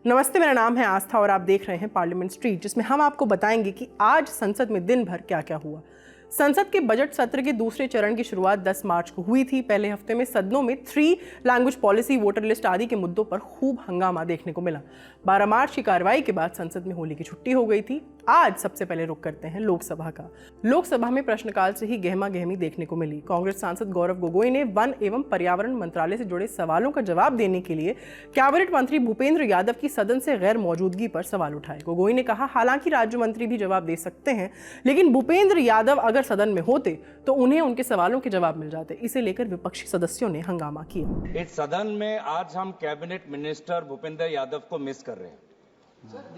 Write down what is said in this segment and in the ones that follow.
नमस्ते, मेरा नाम है आस्था और आप देख रहे हैं पार्लियामेंट स्ट्रीट, जिसमें हम आपको बताएंगे कि आज संसद में दिन भर क्या क्या हुआ। संसद के बजट सत्र के दूसरे चरण की शुरुआत 10 मार्च को हुई थी। पहले हफ्ते में सदनों में 3 लैंग्वेज पॉलिसी, वोटर लिस्ट आदि के मुद्दों पर खूब हंगामा देखने को मिला। 12 मार्च की कार्रवाई के बाद संसद में होली की छुट्टी हो गई थी। आज सबसे पहले रुख करते हैं लोकसभा का। लोकसभा में प्रश्नकाल से ही गहमा गहमी देखने को मिली। कांग्रेस सांसद गौरव गोगोई ने वन एवं पर्यावरण मंत्रालय से जुड़े सवालों का जवाब देने के लिए कैबिनेट मंत्री भूपेंद्र यादव की सदन से गैर मौजूदगी पर सवाल उठाए। गोगोई ने कहा, हालांकि राज्य मंत्री भी जवाब दे सकते हैं, लेकिन भूपेंद्र यादव अगर सदन में होते तो उन्हें उनके सवालों के जवाब मिल जाते। इसे लेकर विपक्षी सदस्यों ने हंगामा किया। इस सदन में आज हम कैबिनेट मिनिस्टर भूपेंद्र यादव को मिस कर रहे हैं।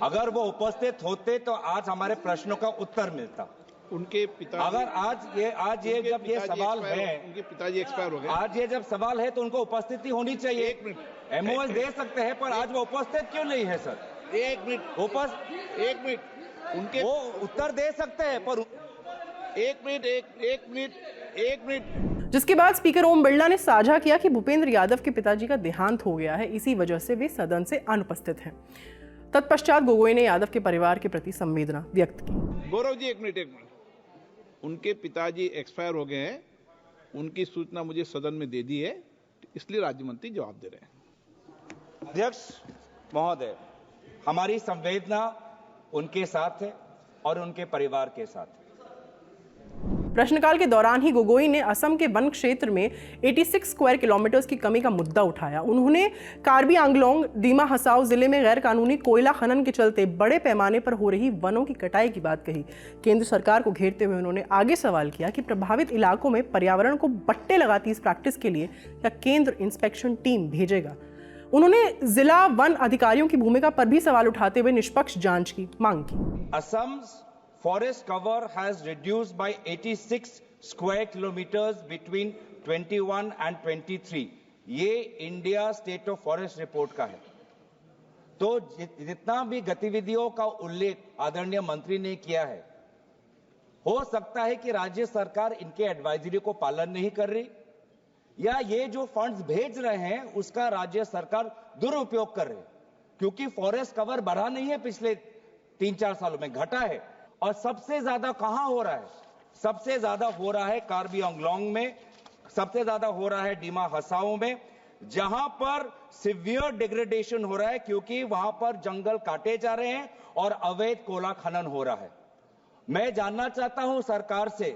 अगर वो उपस्थित होते तो आज हमारे प्रश्नों का उत्तर मिलता। उनके पिता, अगर आज ये जब ये सवाल है, उनके पिताजी एक्सपायर हो गए, आज ये जब सवाल है तो उनको उपस्थिति होनी चाहिए। एक मिनट, एमओएस दे सकते हैं, पर आज वो उपस्थित क्यों नहीं है सर? एक मिनट उनके वो उत्तर दे सकते हैं, पर एक मिनट। जिसके बाद स्पीकर ओम बिरला ने साझा किया कि भूपेंद्र यादव के पिताजी का देहांत हो गया है, इसी वजह से वे सदन से अनुपस्थित हैं। तत्पश्चात गोगोई ने यादव के परिवार के प्रति संवेदना व्यक्त की। गौरव जी, एक मिनट। उनके पिताजी एक्सपायर हो गए हैं, उनकी सूचना मुझे सदन में दे दी है, इसलिए राज्य मंत्री जवाब दे रहे हैं। अध्यक्ष महोदय, हमारी संवेदना उनके साथ है और उनके परिवार के साथ है। प्रश्नकाल के दौरान ही गोगोई ने असम के वन क्षेत्र में 86 स्क्वायर किलोमीटर्स की कमी का मुद्दा उठाया। उन्होंने कार्बी आंगलोंग, दीमा हसाओ जिले में गैर कानूनी कोयला खनन के चलते बड़े पैमाने पर हो रही वनों की कटाई की बात कही। केंद्र सरकार को घेरते हुए उन्होंने आगे सवाल किया कि प्रभावित इलाकों में पर्यावरण को बट्टे लगाती इस प्रैक्टिस के लिए क्या केंद्र इंस्पेक्शन टीम भेजेगा। उन्होंने जिला वन अधिकारियों की भूमिका पर भी सवाल उठाते हुए निष्पक्ष जांच की मांग की। Assam forest cover has reduced by 86 square kilometers between 21 and 23। ये India state of forest report का है। तो जितना भी गतिविधियों का उल्लेख आदरणीय मंत्री ने किया है, हो सकता है कि राज्य सरकार इनके एडवाइजरी को पालन नहीं कर रही, या ये जो फंड्स भेज रहे हैं उसका राज्य सरकार दुरुपयोग कर रही, क्योंकि फॉरेस्ट कवर बढ़ा नहीं है, पिछले 3-4 सालों में घटा है। और सबसे ज्यादा कहां हो रहा है? सबसे ज्यादा हो रहा है कार्बी आंगलोंग में, सबसे ज्यादा हो रहा है डीमा हसाओ में, जहां पर सिवियर डिग्रेडेशन हो रहा है, क्योंकि वहां पर जंगल काटे जा रहे हैं और अवैध कोयला खनन हो रहा है। मैं जानना चाहता हूं सरकार से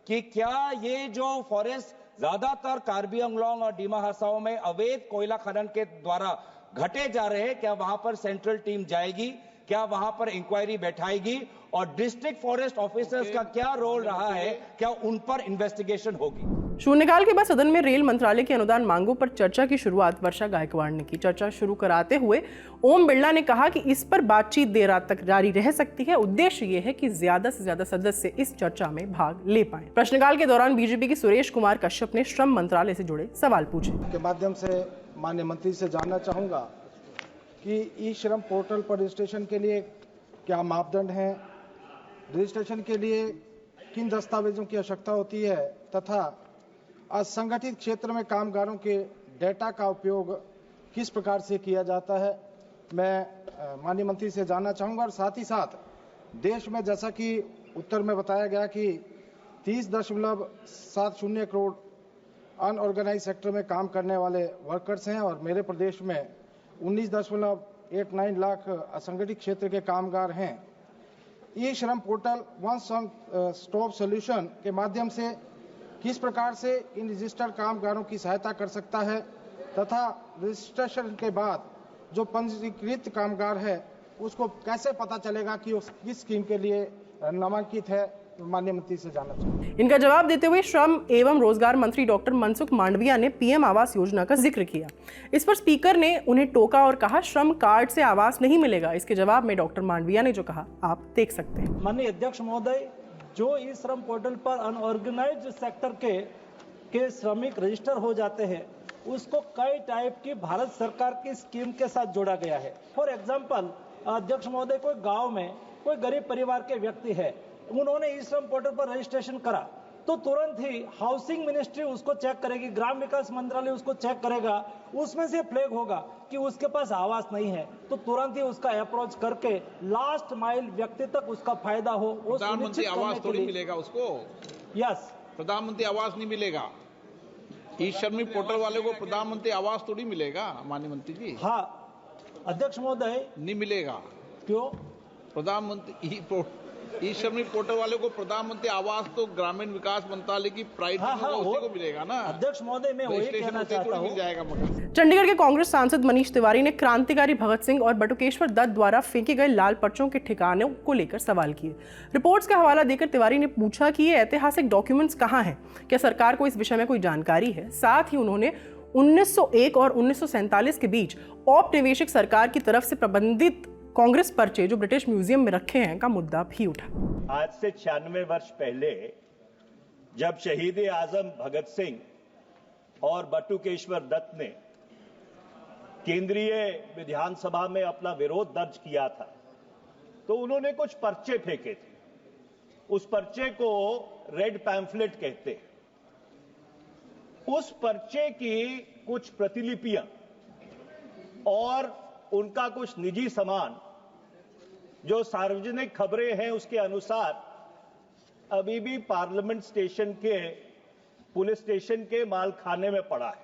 कि क्या ये जो फॉरेस्ट ज्यादातर कार्बी आंगलोंग और डीमा हसाओ में अवैध कोयला खनन के द्वारा घटे जा रहे हैं, क्या वहां पर सेंट्रल टीम जाएगी? क्या वहां पर इंक्वायरी बैठाएगी? और डिस्ट्रिक्ट फॉरेस्ट ऑफिसर्स का क्या रोल रहा है? क्या उन पर इन्वेस्टिगेशन होगी? शून्यकाल के बाद सदन में रेल मंत्रालय की अनुदान मांगों पर चर्चा की शुरुआत वर्षा गायकवाड़ ने की। चर्चा शुरू कराते हुए ओम बिरला ने कहा कि इस पर बातचीत देर रात तक जारी रह सकती है। उद्देश्य ये है कि ज्यादा से ज्यादा सदस्य इस चर्चा में भाग ले पाएं। प्रश्नकाल के दौरान बीजेपी के सुरेश कुमार कश्यप ने श्रम मंत्रालय से जुड़े सवाल पूछे। के माध्यम से माननीय मंत्री से जानना चाहूंगा कि ई श्रम पोर्टल पर रजिस्ट्रेशन के लिए क्या मापदंड हैं, रजिस्ट्रेशन के लिए किन दस्तावेजों की आवश्यकता होती है, तथा असंगठित क्षेत्र में कामगारों के डेटा का उपयोग किस प्रकार से किया जाता है। मैं माननीय मंत्री से जानना चाहूँगा। और साथ ही साथ देश में, जैसा कि उत्तर में बताया गया कि 30.70 करोड़ अनऑर्गेनाइज सेक्टर में काम करने वाले वर्कर्स हैं, और मेरे प्रदेश में 19.89 लाख असंगठित क्षेत्र के कामगार हैं। ई श्रम पोर्टल वन स्टॉप सॉल्यूशन के माध्यम से किस प्रकार से इन रजिस्टर्ड कामगारों की सहायता कर सकता है, तथा रजिस्ट्रेशन के बाद जो पंजीकृत कामगार है उसको कैसे पता चलेगा कि उस किस स्कीम के लिए नामांकित है। माननीय मंत्री से जानना चाहिए। इनका जवाब देते हुए श्रम एवं रोजगार मंत्री डॉक्टर मनसुख मांडविया ने पीएम आवास योजना का जिक्र किया। इस पर स्पीकर ने उन्हें टोका और कहा, श्रम कार्ड से आवास नहीं मिलेगा। इसके जवाब में डॉक्टर मांडविया ने जो कहा आप देख सकते हैं। माननीय अध्यक्ष महोदय, जो ई श्रम पोर्टल पर अनऑर्गेनाइज्ड सेक्टर के श्रमिक रजिस्टर हो जाते हैं, उसको कई टाइप की भारत सरकार की स्कीम के साथ जोड़ा गया है। फॉर एग्जाम्पल, अध्यक्ष महोदय, कोई गाँव में कोई गरीब परिवार के व्यक्ति है, उन्होंने ई श्रम पोर्टल पर रजिस्ट्रेशन करा, तो तुरंत ही हाउसिंग मिनिस्ट्री उसको चेक करेगी, ग्राम विकास मंत्रालय उसको चेक करेगा, उसमें से फ्लैग होगा कि उसके पास आवास नहीं है, तो तुरंत ही उसका अप्रोच करके लास्ट माइल व्यक्ति तक उसका फायदा हो वो प्रधानमंत्री आवास थोड़ी मिलेगा उसको। यस, प्रधानमंत्री आवास नहीं मिलेगा। ई श्रमिक पोर्टल वाले को प्रधानमंत्री आवास थोड़ी मिलेगा माननीय मंत्री जी। हाँ अध्यक्ष महोदय, नहीं मिलेगा। क्यों? प्रधानमंत्री ई श्रमिक पोर्टल वाले को प्रधानमंत्री आवास तो ग्रामीण विकास मंत्रालय की प्राइवेट उसी को मिलेगा ना। अध्यक्ष महोदय, मैं वही कहना चाहता हूँ। मिल जाएगा मकान। चंडीगढ़ के कांग्रेस सांसद मनीष तिवारी ने क्रांतिकारी भगत सिंह और बटुकेश्वर दत्त द्वारा फेंके गए लाल पर्चों के ठिकानों को लेकर सवाल किए। रिपोर्ट्स का हवाला देकर तिवारी ने पूछा कि ये ऐतिहासिक डॉक्यूमेंट्स कहाँ हैं, क्या सरकार को इस विषय में कोई जानकारी है। साथ ही उन्होंने 1901 और 1947 के बीच औपनिवेशिक सरकार की तरफ से प्रबंधित कांग्रेस पर्चे जो ब्रिटिश म्यूजियम में रखे हैं का मुद्दा भी उठा। आज से 96 वर्ष पहले जब शहीद आजम भगत सिंह और बटुकेश्वर दत्त ने केंद्रीय विधानसभा में अपना विरोध दर्ज किया था, तो उन्होंने कुछ पर्चे फेंके थे। उस पर्चे को रेड पैम्फलेट कहते हैं। उस पर्चे की कुछ प्रतिलिपियां और उनका कुछ निजी सामान जो सार्वजनिक खबरें हैं उसके अनुसार अभी भी पार्लियामेंट स्टेशन के पुलिस स्टेशन के मालखाने में पड़ा है।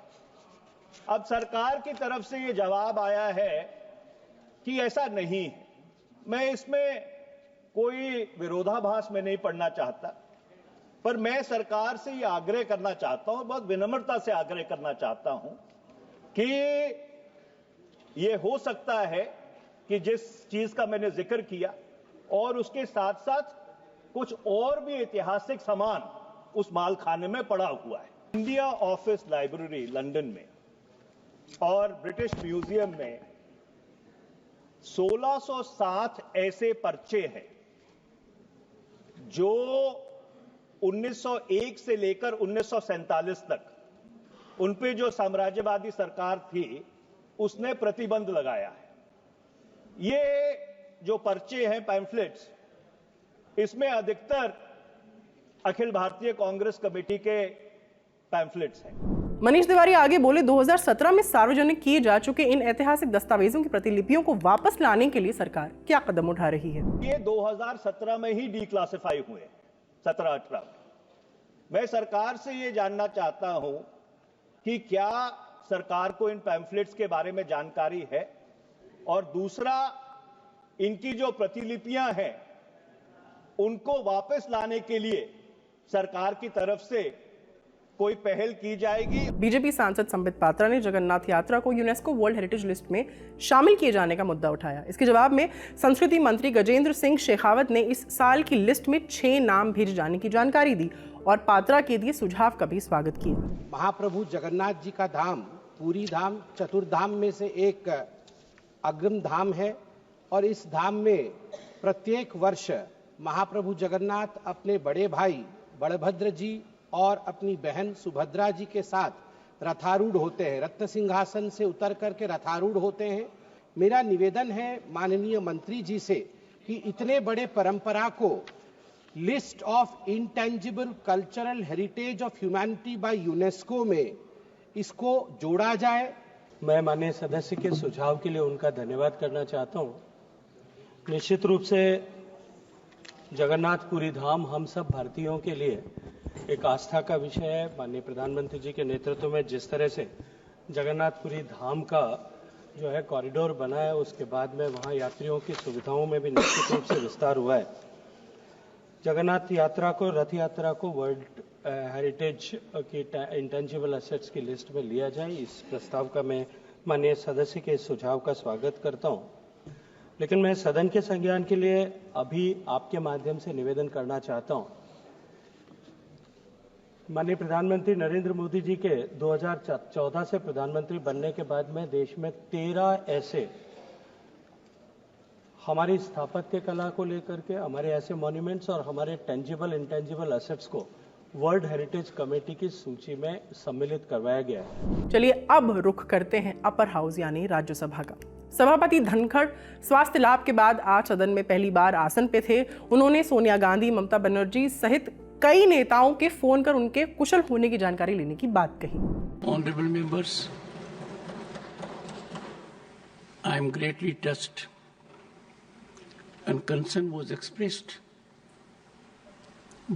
अब सरकार की तरफ से यह जवाब आया है कि ऐसा नहीं है। मैं इसमें कोई विरोधाभास में नहीं पड़ना चाहता, पर मैं सरकार से यह आग्रह करना चाहता हूं, बहुत विनम्रता से आग्रह करना चाहता हूं कि यह हो सकता है कि जिस चीज का मैंने जिक्र किया और उसके साथ साथ कुछ और भी ऐतिहासिक सामान उस मालखाने में पड़ा हुआ है। इंडिया ऑफिस लाइब्रेरी लंदन में और ब्रिटिश म्यूजियम में 1607 ऐसे पर्चे हैं जो 1901 से लेकर 1947 तक उन पे जो साम्राज्यवादी सरकार थी उसने प्रतिबंध लगाया है। ये जो पर्चे हैं पैम्फलेट्स, इसमें अधिकतर अखिल भारतीय कांग्रेस कमेटी के पैम्फलेट्स हैं। मनीष तिवारी आगे बोले, 2017 में सार्वजनिक किए जा चुके इन ऐतिहासिक दस्तावेजों की प्रतिलिपियों को वापस लाने के लिए सरकार क्या कदम उठा रही है। ये 2017 में ही डिक्लासिफाई हुए, 17-18। मैं सरकार से ये जानना चाहता हूं कि क्या सरकार को इन पैम्फलेट्स के बारे में जानकारी है, और दूसरा, इनकी जो प्रतिलिपियां हैं उनको वापस लाने के लिए सरकार की तरफ से कोई पहल की जाएगी। बीजेपी सांसद संबित पात्रा ने जगन्नाथ यात्रा को यूनेस्को वर्ल्ड हेरिटेज लिस्ट में शामिल किए जाने का मुद्दा उठाया। इसके जवाब में संस्कृति मंत्री गजेंद्र सिंह शेखावत ने इस साल की लिस्ट में 6 नाम भेजे जाने की जानकारी दी और पात्रा के दिए सुझाव का भी स्वागत किया। महाप्रभु जगन्नाथ जी का धाम पूरी धाम चतुर्धाम में से एक अग्रम धाम है और इस धाम में प्रत्येक वर्ष महाप्रभु जगन्नाथ अपने बड़े भाई बलभद्र जी और अपनी बहन सुभद्रा जी के साथ रथारूढ़ होते हैं, रत्न सिंहासन से उतर करके रथारूढ़ होते हैं। मेरा निवेदन है माननीय मंत्री जी से कि इतने बड़े परंपरा को list of intangible cultural heritage of humanity by UNESCO में इसको जोड़ा जाए। मैं माननीय सदस्य के सुझाव के लिए उनका धन्यवाद करना चाहता हूं। निश्चित रूप से जगन्नाथपुरी धाम हम सब भारतीयों के लिए एक आस्था का विषय है। माननीय प्रधानमंत्री जी के नेतृत्व में जिस तरह से जगन्नाथपुरी धाम का जो है कॉरिडोर बना है, उसके बाद में वहां यात्रियों की सुविधाओं में भी निश्चित रूप से विस्तार हुआ है। जगन्नाथ यात्रा को, रथ यात्रा को वर्ल्ड हेरिटेज की इंटेंजिबल एसेट्स की लिस्ट में लिया जाए, इस प्रस्ताव का मैं माननीय सदस्य के सुझाव का स्वागत करता हूं। लेकिन मैं सदन के संज्ञान के लिए अभी आपके माध्यम से निवेदन करना चाहता हूं। माननीय प्रधानमंत्री नरेंद्र मोदी जी के 2014 से प्रधानमंत्री बनने के बाद में देश में 13 ऐसे हमारी स्थापत्य कला को लेकर के हमारे ऐसे मॉन्यूमेंट्स और हमारे टेंजिबल इंटेंजिबल एसेट्स को वर्ल्ड हेरिटेज कमेटी की सूची में सम्मिलित करवाया गया है। चलिए अब रुख करते हैं अपर हाउस यानी राज्यसभा का। सभापति धनखड़ स्वास्थ्य लाभ के बाद आज सदन में पहली बार आसन पे थे। उन्होंने सोनिया गांधी, ममता बनर्जी सहित कई नेताओं के फोन कर उनके कुशल होने की जानकारी लेने की बात कही। Honorable members, I am greatly touched and concern was expressed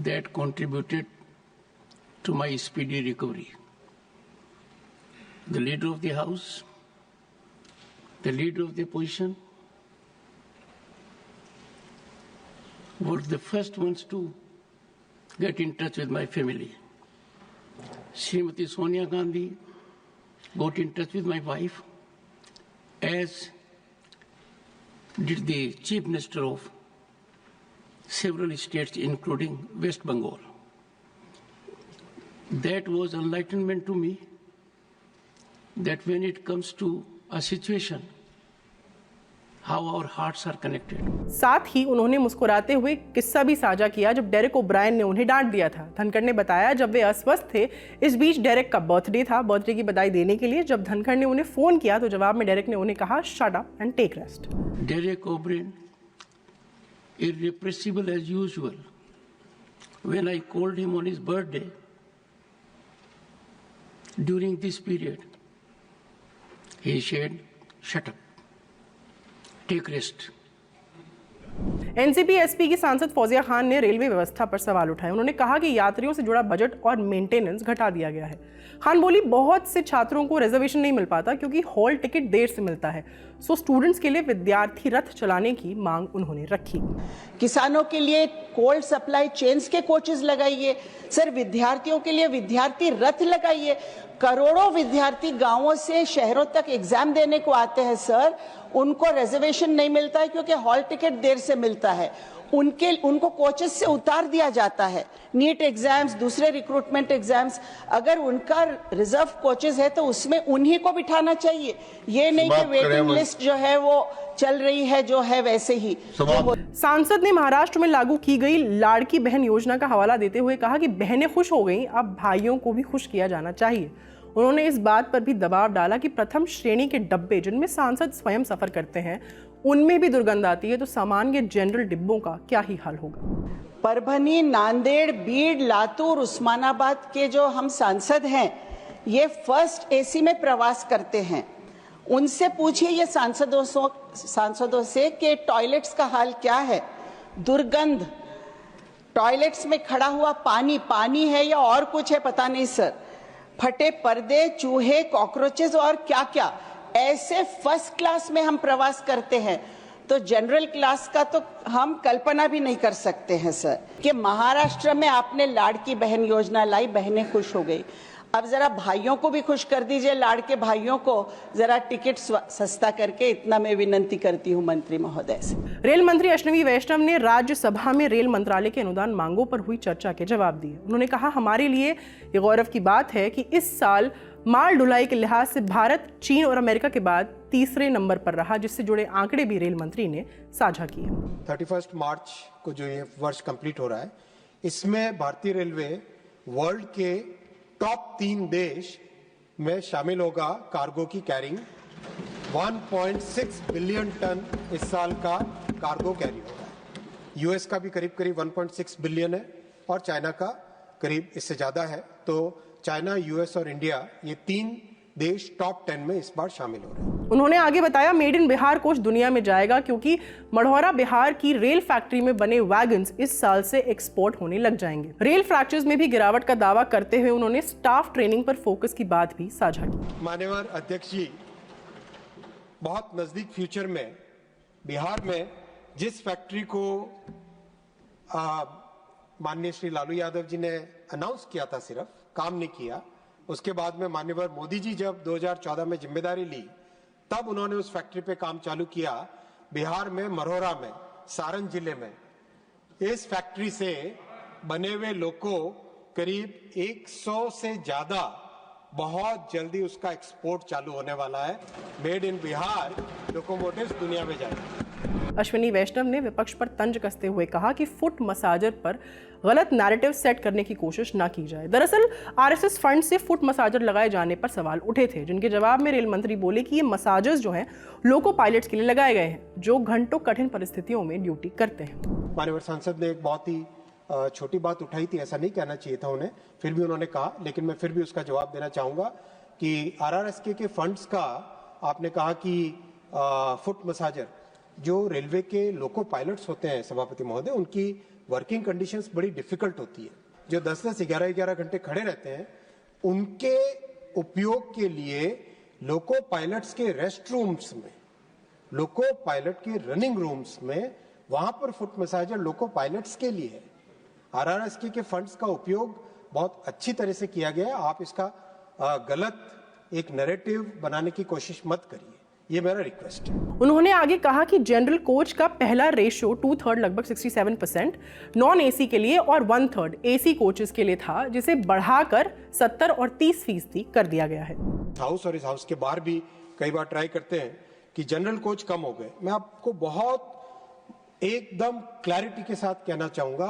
that contributed to my speedy recovery. The leader of the House, the leader of the opposition were the first ones to get in touch with my family. Srimati Sonia Gandhi got in touch with my wife, as did the Chief Minister of several states, including West Bengal. That was enlightenment to me that when it comes to a situation, how our hearts are connected. साथ ही उन्होंने मुस्कुराते हुए किस्सा भी साझा किया जब Derek O'Brien ने उन्हें डांट दिया था। धनखड़ ने बताया जब वे अस्वस्थ थे, इस बीच डेरेक का बर्थडे था। बर्थडे की बधाई देने के लिए जब धनखड़ ने उन्हें फोन किया तो जवाब में डेरेक ने उन्हें कहा, shut up and take rest. Derek O'Brien, irrepressible as usual. When I called him on his birthday, during this period, he said, shut up, take rest. NCP SP की सांसद फौजिया खान ने रेलवे व्यवस्था पर सवाल उठाए। उन्होंने कहा कि यात्रियों से जुड़ा बजट और मेंटेनेंस घटा दिया गया है। खान बोली, बहुत से छात्रों को रिजर्वेशन नहीं मिल पाता क्योंकि हॉल टिकट देर से मिलता है, सो स्टूडेंट्स के लिए विद्यार्थी रथ चलाने की मांग उन्होंने रखी। किसानों के लिए कोल्ड सप्लाई चेन्स के कोचेस लगाइए सर, विद्यार्थियों के लिए विद्यार्थी रथ लगाइए। करोड़ों विद्यार्थी गांवों से शहरों तक एग्जाम देने को आते हैं सर, उनको रिजर्वेशन नहीं मिलता है क्योंकि हॉल टिकट देर से मिलता है। उनको कोचेस से उतार दिया जाता है। नीट एग्जाम्स, दूसरे रिक्रूटमेंट एग्जाम्स, अगर उनका रिजर्व कोचेस है तो उसमें उन्हीं को बिठाना चाहिए। ये नहीं कि वेटिंग लिस्ट जो है वो चल रही है जो है वैसे ही। सांसद ने महाराष्ट्र में लागू की गई लाड़की बहन योजना का हवाला देते हुए कहा कि बहनें खुश हो गईं, अब भाइयों को भी खुश किया जाना चाहिए। उन्होंने इस बात पर भी दबाव डाला कि प्रथम श्रेणी के डब्बे जिनमें सांसद स्वयं सफर करते हैं उनमें भी दुर्गंध आती है, तो सामान्य जनरल डिब्बों का क्या ही हाल होगा। परभनी, नांदेड़, बीड़, लातूर, उस्मानाबाद के जो हम सांसद हैं, ये फर्स्ट एसी में प्रवास करते हैं। उनसे पूछिए ये सांसदों से कि टॉयलेट्स का हाल क्या है। दुर्गंध, टॉयलेट्स में खड़ा हुआ पानी है या और कुछ है पता नहीं सर। फटे पर्दे, चूहे, कॉकरोचेस और क्या क्या। ऐसे फर्स्ट क्लास में हम प्रवास करते हैं तो जनरल क्लास का तो हम कल्पना भी नहीं कर सकते हैं सर। कि महाराष्ट्र में आपने लाड़की बहन योजना लाई, बहनें खुश हो गई। अब जरा भाइयों को भी खुश कर दीजिए, लाड़के भाइयों को जरा टिकट सस्ता करके, इतना मैं विनंती करती हूँ मंत्री महोदय से। रेल मंत्री अश्विनी वैष्णव ने राज्यसभा में रेल मंत्रालय के अनुदान मांगों पर हुई चर्चा के जवाब दिए। उन्होंने कहा, हमारे लिए ये गौरव की बात है कि इस साल माल ढुलाई के लिहाज से भारत चीन और अमेरिका के बाद तीसरे नंबर पर रहा, जिससे जुड़े आंकड़े भी रेल मंत्री ने साझा किए। 31 मार्च को जो ये वर्ष कंप्लीट हो रहा है, इसमें भारतीय रेलवे वर्ल्ड के टॉप 3 देश में शामिल होगा। कार्गो की कैरिंग 1.6 बिलियन टन इस साल का कार्गो कैरी होगा। यूएस का भी करीब 1.6 बिलियन है और चाइना का करीब इससे ज्यादा है। तो चाइना, यूएस और इंडिया, ये 3 देश टॉप 10 में इस बार शामिल हो रहे हैं। उन्होंने आगे बताया, मेड इन बिहार कोच दुनिया में जाएगा क्योंकि मढ़ौरा बिहार की रेल फैक्ट्री में बने वैगन्स इस साल से एक्सपोर्ट होने लग जाएंगे। रेल फ्रैक्चर्स में भी गिरावट का दावा करते हुए उन्होंने स्टाफ ट्रेनिंग पर फोकस की बात भी साझा की। माननीय अध्यक्ष जी, बहुत नजदीक फ्यूचर में बिहार में जिस फैक्ट्री को माननीय श्री लालू यादव जी ने अनाउंस किया था, सिर्फ काम नहीं किया, उसके बाद में माननीय मोदी जी जब 2014 में जिम्मेदारी ली तब उन्होंने उस फैक्ट्री पे काम चालू किया। बिहार में मढ़ौरा में, सारण जिले में इस फैक्ट्री से बने हुए लोको करीब 100 से ज्यादा बहुत जल्दी उसका एक्सपोर्ट चालू होने वाला है। मेड इन बिहार लोकोमोटिव्स दुनिया में जाएंगे। अश्विनी वैष्णव ने विपक्ष पर तंज कसते हुए कहा कि फुट मसाजर पर गलत नैरेटिव सेट करने की कोशिश न की जाए। दरअसल आरएसएस फंड से फुट मसाजर लगाए जाने पर सवाल उठे थे, जिनके जवाब में रेल मंत्री बोले कि ये मसाजर्स जो हैं लोको पायलट्स के लिए लगाए गए हैं जो घंटों कठिन परिस्थितियों में ड्यूटी करते हैं। माननीय सांसद ने एक बहुत ही छोटी बात उठाई थी, ऐसा नहीं कहना चाहिए था उन्हें, फिर भी उन्होंने कहा, लेकिन मैं फिर भी उसका जवाब देना चाहूंगा कि RRSK के फंड्स का आपने कहा कि फुट मसाजर जो रेलवे के लोको पायलट्स होते हैं सभापति महोदय, उनकी वर्किंग कंडीशंस बड़ी डिफिकल्ट होती है, जो 10-10, 11-11 घंटे खड़े रहते हैं, उनके उपयोग के लिए लोको पायलट्स के रेस्ट रूम्स में, लोको पायलट के रनिंग रूम्स में, वहां पर फुट मसाजर लोको पायलट्स के लिए है। RRSK के फंड्स का उपयोग बहुत अच्छी तरह से किया गया है। आप इसका गलत एक नैरेटिव बनाने की कोशिश मत करिए, ये मेरा रिक्वेस्ट है। उन्होंने आगे कहा कि जनरल कोच का पहला रेशो 2/3 लगभग 67% नॉन AC के लिए और 1/3 AC कोचेस के लिए था, जिसे बढ़ाकर 70 और 30% कर दिया गया है। हाउस और इस हाउस के बाहर भी कई बार ट्राई करते हैं कि जनरल कोच कम हो गए। मैं आपको बहुत एकदम क्लैरिटी के साथ कहना चाहूंगा,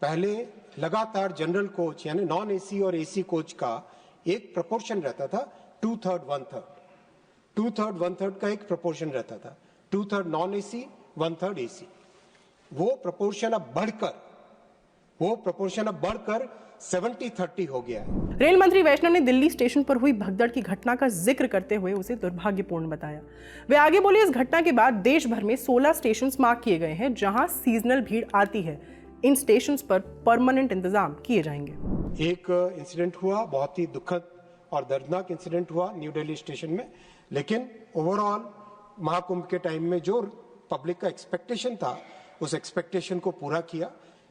पहले लगातार जनरल कोच यानी नॉन AC और AC कोच का एक प्रोपोर्शन रहता था 2/3 1/3, 2/3 1/3 का एक प्रोपोर्शन रहता था, 2/3 नॉन AC 1/3 AC। वो प्रोपोर्शन अब बढ़कर 70-30 हो गया है। रेल मंत्री वैष्णव ने दिल्ली स्टेशन पर हुई भगदड़ की घटना का जिक्र करते हुए उसे दुर्भाग्यपूर्ण बताया। वे आगे बोले, इस घटना के बाद देश भर में 16 स्टेशन मार्क किए गए हैं जहां सीजनल भीड़ आती है। इन स्टेशन पर परमानेंट इंतजाम किए जाएंगे। एक इंसिडेंट हुआ, बहुत ही दुखद और दर्दनाक इंसिडेंट हुआ न्यू दिल्ली स्टेशन में, लेकिन ओवरऑल महाकुंभ के टाइम में जो पब्लिक का एक्सपेक्टेशन था, उस एक्सपेक्टेशन को पूरा किया,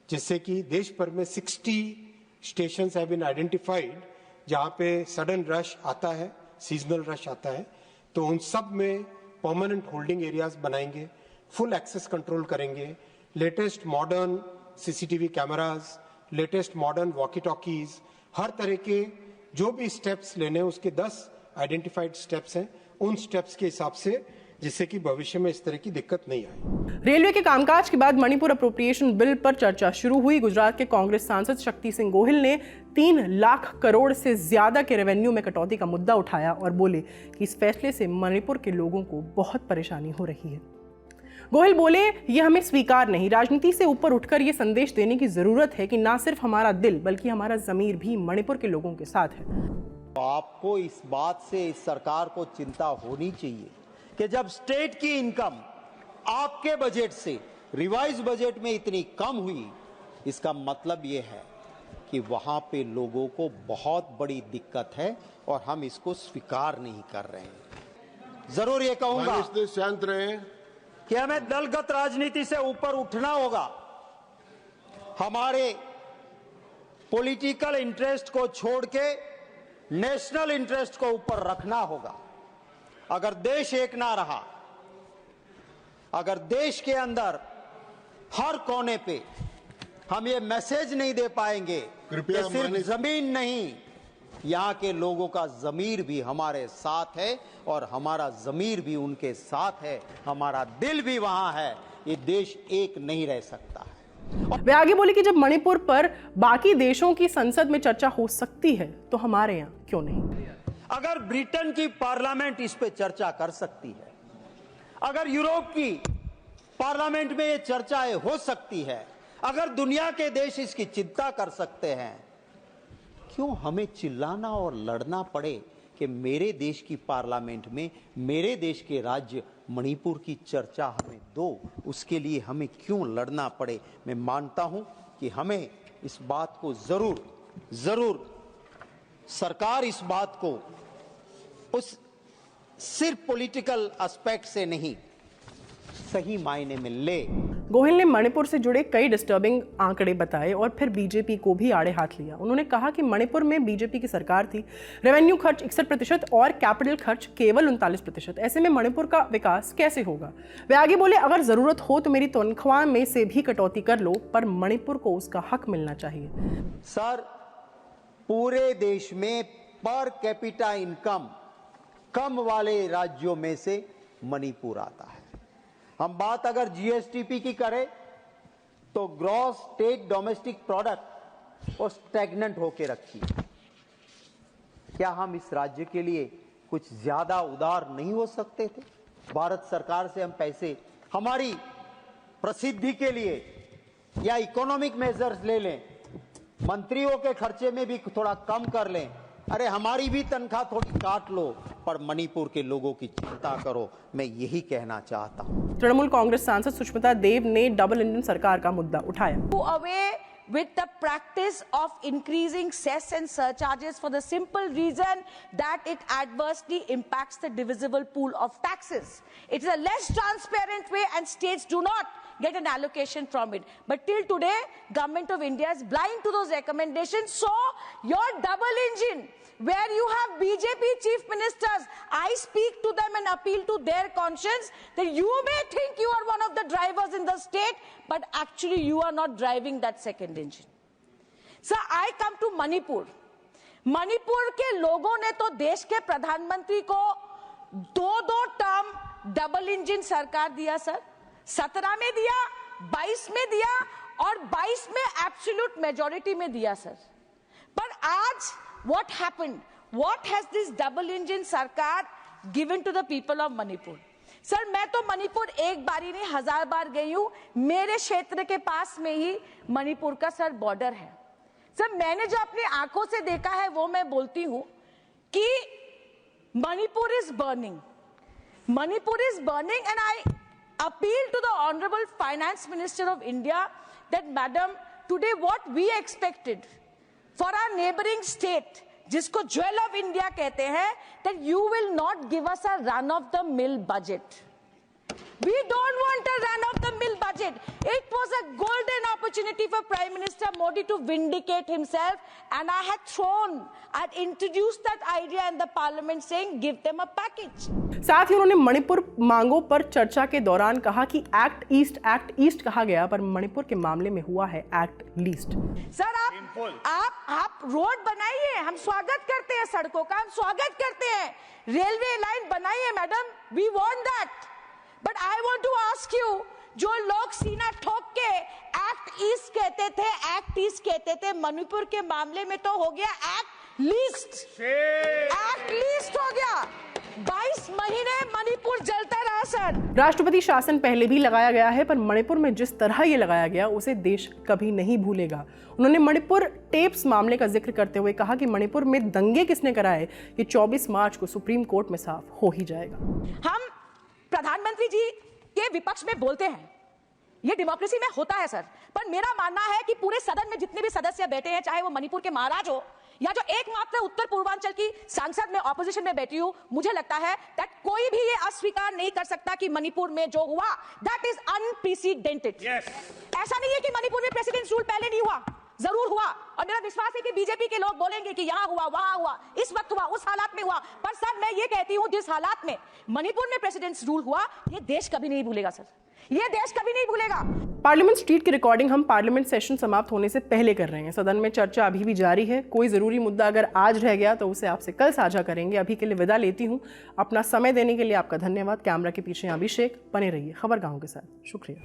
जिससे कि देश भर में 60 स्टेशंस हैव बीन आइडेंटिफाइड जहां पे सडन रश आता है, सीजनल रश आता है, तो उन सब में परमानेंट होल्डिंग एरियाज बनाएंगे, फुल एक्सेस कंट्रोल करेंगे, latest modern CCTV cameras, latest modern walkie talkies, हर तरह के जो भी स्टेप्स लेने, उसके 10 आइडेंटिफाइड स्टेप्स हैं, उन स्टेप्स के हिसाब से, जिससे कि भविष्य में इस तरह की दिक्कत नहीं आए। रेलवे के कामकाज के बाद मणिपुर अप्रोप्रिएशन बिल पर चर्चा शुरू हुई। गुजरात के कांग्रेस सांसद शक्ति सिंह गोहिल ने 3 लाख करोड़ से ज्यादा के रेवेन्यू में कटौती का मुद्दा उठाया और बोले कि इस फैसले से मणिपुर के लोगों को बहुत परेशानी हो रही है। गोहिल बोले, यह हमें स्वीकार नहीं, राजनीति से ऊपर उठकर यह संदेश देने की जरूरत है कि ना सिर्फ हमारा दिल बल्कि हमारा जमीर भी मणिपुर के लोगों के साथ है। आपको इस बात से इस सरकार को चिंता होनी चाहिए कि जब स्टेट की इनकम आपके बजट से रिवाइज बजट में इतनी कम हुई, इसका मतलब यह है कि वहां पे लोगों को बहुत बड़ी दिक्कत है और हम इसको स्वीकार नहीं कर रहे हैं। जरूर ये कहूंगा, शांत रहे, कि हमें दलगत राजनीति से ऊपर उठना होगा, हमारे पॉलिटिकल इंटरेस्ट को छोड़ के नेशनल इंटरेस्ट को ऊपर रखना होगा। अगर देश एक ना रहा, अगर देश के अंदर हर कोने पे हम ये मैसेज नहीं दे पाएंगे कि सिर्फ जमीन नहीं, यहाँ के लोगों का जमीर भी हमारे साथ है और हमारा जमीर भी उनके साथ है, हमारा दिल भी वहां है, ये देश एक नहीं रह सकता है। वे आगे बोले कि जब मणिपुर पर बाकी देशों की संसद में चर्चा हो सकती है तो हमारे यहाँ क्यों नहीं? अगर ब्रिटेन की पार्लियामेंट इस पे चर्चा कर सकती है, अगर यूरोप की पार्लियामेंट में ये चर्चाएं हो सकती है, अगर दुनिया के देश इसकी चिंता कर सकते हैं, क्यों हमें चिल्लाना और लड़ना पड़े कि मेरे देश की पार्लियामेंट में मेरे देश के राज्य मणिपुर की चर्चा हमें दो, उसके लिए हमें क्यों लड़ना पड़े? मैं मानता हूं कि हमें इस बात को जरूर सरकार इस बात को उस सिर्फ पॉलिटिकल एस्पेक्ट से नहीं, सही मायने में ले। गोहिल ने मणिपुर से जुड़े कई डिस्टर्बिंग आंकड़े बताए और फिर बीजेपी को भी आड़े हाथ लिया। उन्होंने कहा कि मणिपुर में बीजेपी की सरकार थी, रेवेन्यू खर्च 61% और कैपिटल खर्च केवल 39%। ऐसे में मणिपुर का विकास कैसे होगा? वे आगे बोले, अगर जरूरत हो तो मेरी तनख्वाह में से भी कटौती कर लो, पर मणिपुर को उसका हक मिलना चाहिए। सर, पूरे देश में पर कैपिटा इनकम कम वाले राज्यों में से मणिपुर आता है। हम बात अगर जीएसटीपी की करें तो ग्रॉस स्टेट डोमेस्टिक प्रोडक्ट और स्टैग्नेंट होके रखी है। क्या हम इस राज्य के लिए कुछ ज्यादा उदार नहीं हो सकते थे? भारत सरकार से हम पैसे हमारी प्रसिद्धि के लिए या इकोनॉमिक मेजर्स ले लें, मंत्रियों के खर्चे में भी थोड़ा कम कर लें, अरे हमारी भी तनख्वाह थोड़ी काट लो, पर मणिपुर के लोगों की चिंता करो। मैं यही कहना चाहता हूं। तृणमूल कांग्रेस सांसद सुष्मिता देव ने डबल इंजन सरकार का मुद्दा उठाया। With the practice of increasing cess and surcharges for the simple reason that it adversely impacts the divisible pool of taxes. It is a less transparent way and states do not get an allocation from it. But till today, Government of India is blind to those recommendations. So, your double engine, where you have BJP chief ministers, I speak to them and appeal to their conscience that you may think you are one of the drivers in the state, but actually you are not driving that second engine. So I come to Manipur. Manipur के लोगों ने तो देश के प्रधानमंत्री को दो term double engine सरकार दिया सर, 17 में दिया, 22 में दिया और 22 में एब्सोल्यूट मेजॉरिटी में दिया सर। पर आज what happened? What has this double engine सरकार given to the people of Manipur? Sir मैं तो मणिपुर एक बारी नहीं 1000 बार गई हूं। मेरे क्षेत्र के पास में ही मणिपुर का सर बॉर्डर है। सर मैंने जो अपनी आंखों से देखा है वो मैं बोलती हूं कि Manipur is burning, Manipur is burning and I appeal to the Honorable Finance Minister of India that Madam, today what we expected for our neighboring state, जिसको Jewel of India कहते हैं, that you will not give us a run-of-the-mill budget. We don't want a run-of-the-mill budget. It was a golden opportunity for Prime Minister Modi to vindicate himself, and I had introduced that idea in the Parliament, saying give them a package. साथ ही उन्होंने मणिपुर मांगों पर चर्चा के दौरान कहा कि act east कहा गया, पर मणिपुर के मामले में हुआ है एक्ट लीस्ट। सर आप रोड बनाइए, हम स्वागत करते हैं, सड़कों का हम स्वागत करते हैं, रेलवे लाइन बनाइए madam, we want that, but I want to ask you, जो लोग सीना ठोक के एक्ट ईस्ट कहते थे, मणिपुर के मामले में तो हो गया एक्ट लीस्ट हो गया। 22 महीने मणिपुर जलता रहा सर। राष्ट्रपति शासन पहले भी लगाया गया है, पर मणिपुर में जिस तरह ये लगाया गया उसे देश कभी नहीं भूलेगा। उन्होंने मणिपुर टेप्स मामले का जिक्र करते हुए कहा कि मणिपुर में दंगे किसने कराए ये 24 मार्च को सुप्रीम कोर्ट में साफ हो ही जाएगा। हम प्रधानमंत्री जी के विपक्ष में बोलते हैं, ये डेमोक्रेसी में होता है सर, पर मेरा मानना है कि पूरे सदन में जितने भी सदस्य बैठे हैं, चाहे वो मणिपुर के महाराज हो या जो एकमात्र उत्तर पूर्वांचल की सांसद में ऑपोजिशन में बैठी हूं, मुझे लगता है दैट कोई भी ये अस्वीकार नहीं कर सकता कि मणिपुर में जो हुआ दैट इज अनप्रेसिडेंटेड। ऐसा नहीं है कि मणिपुर में प्रेसिडेंट्स रूल पहले नहीं हुआ, जरूर हुआ, और मेरा विश्वास है कि बीजेपी के लोग बोलेंगे कि यहां हुआ, वहां हुआ, इस वक्त हुआ, उस हालात में हुआ, पर सर मैं ये कहती हूं जिस हालात में मणिपुर में प्रेसिडेंट्स रूल हुआ, ये देश कभी नहीं भूलेगा सर, ये देश कभी नहीं भूलेगा। पार्लियामेंट स्ट्रीट की रिकॉर्डिंग हम पार्लियामेंट सेशन समाप्त होने से पहले कर रहे हैं। सदन में चर्चा अभी भी जारी है। कोई जरूरी मुद्दा अगर आज रह गया तो उसे आपसे कल साझा करेंगे। अभी के लिए विदा लेती हूं। अपना समय देने के लिए आपका धन्यवाद। कैमरा के पीछे अभिषेक, बने रहिए खबरगाहों के साथ। शुक्रिया।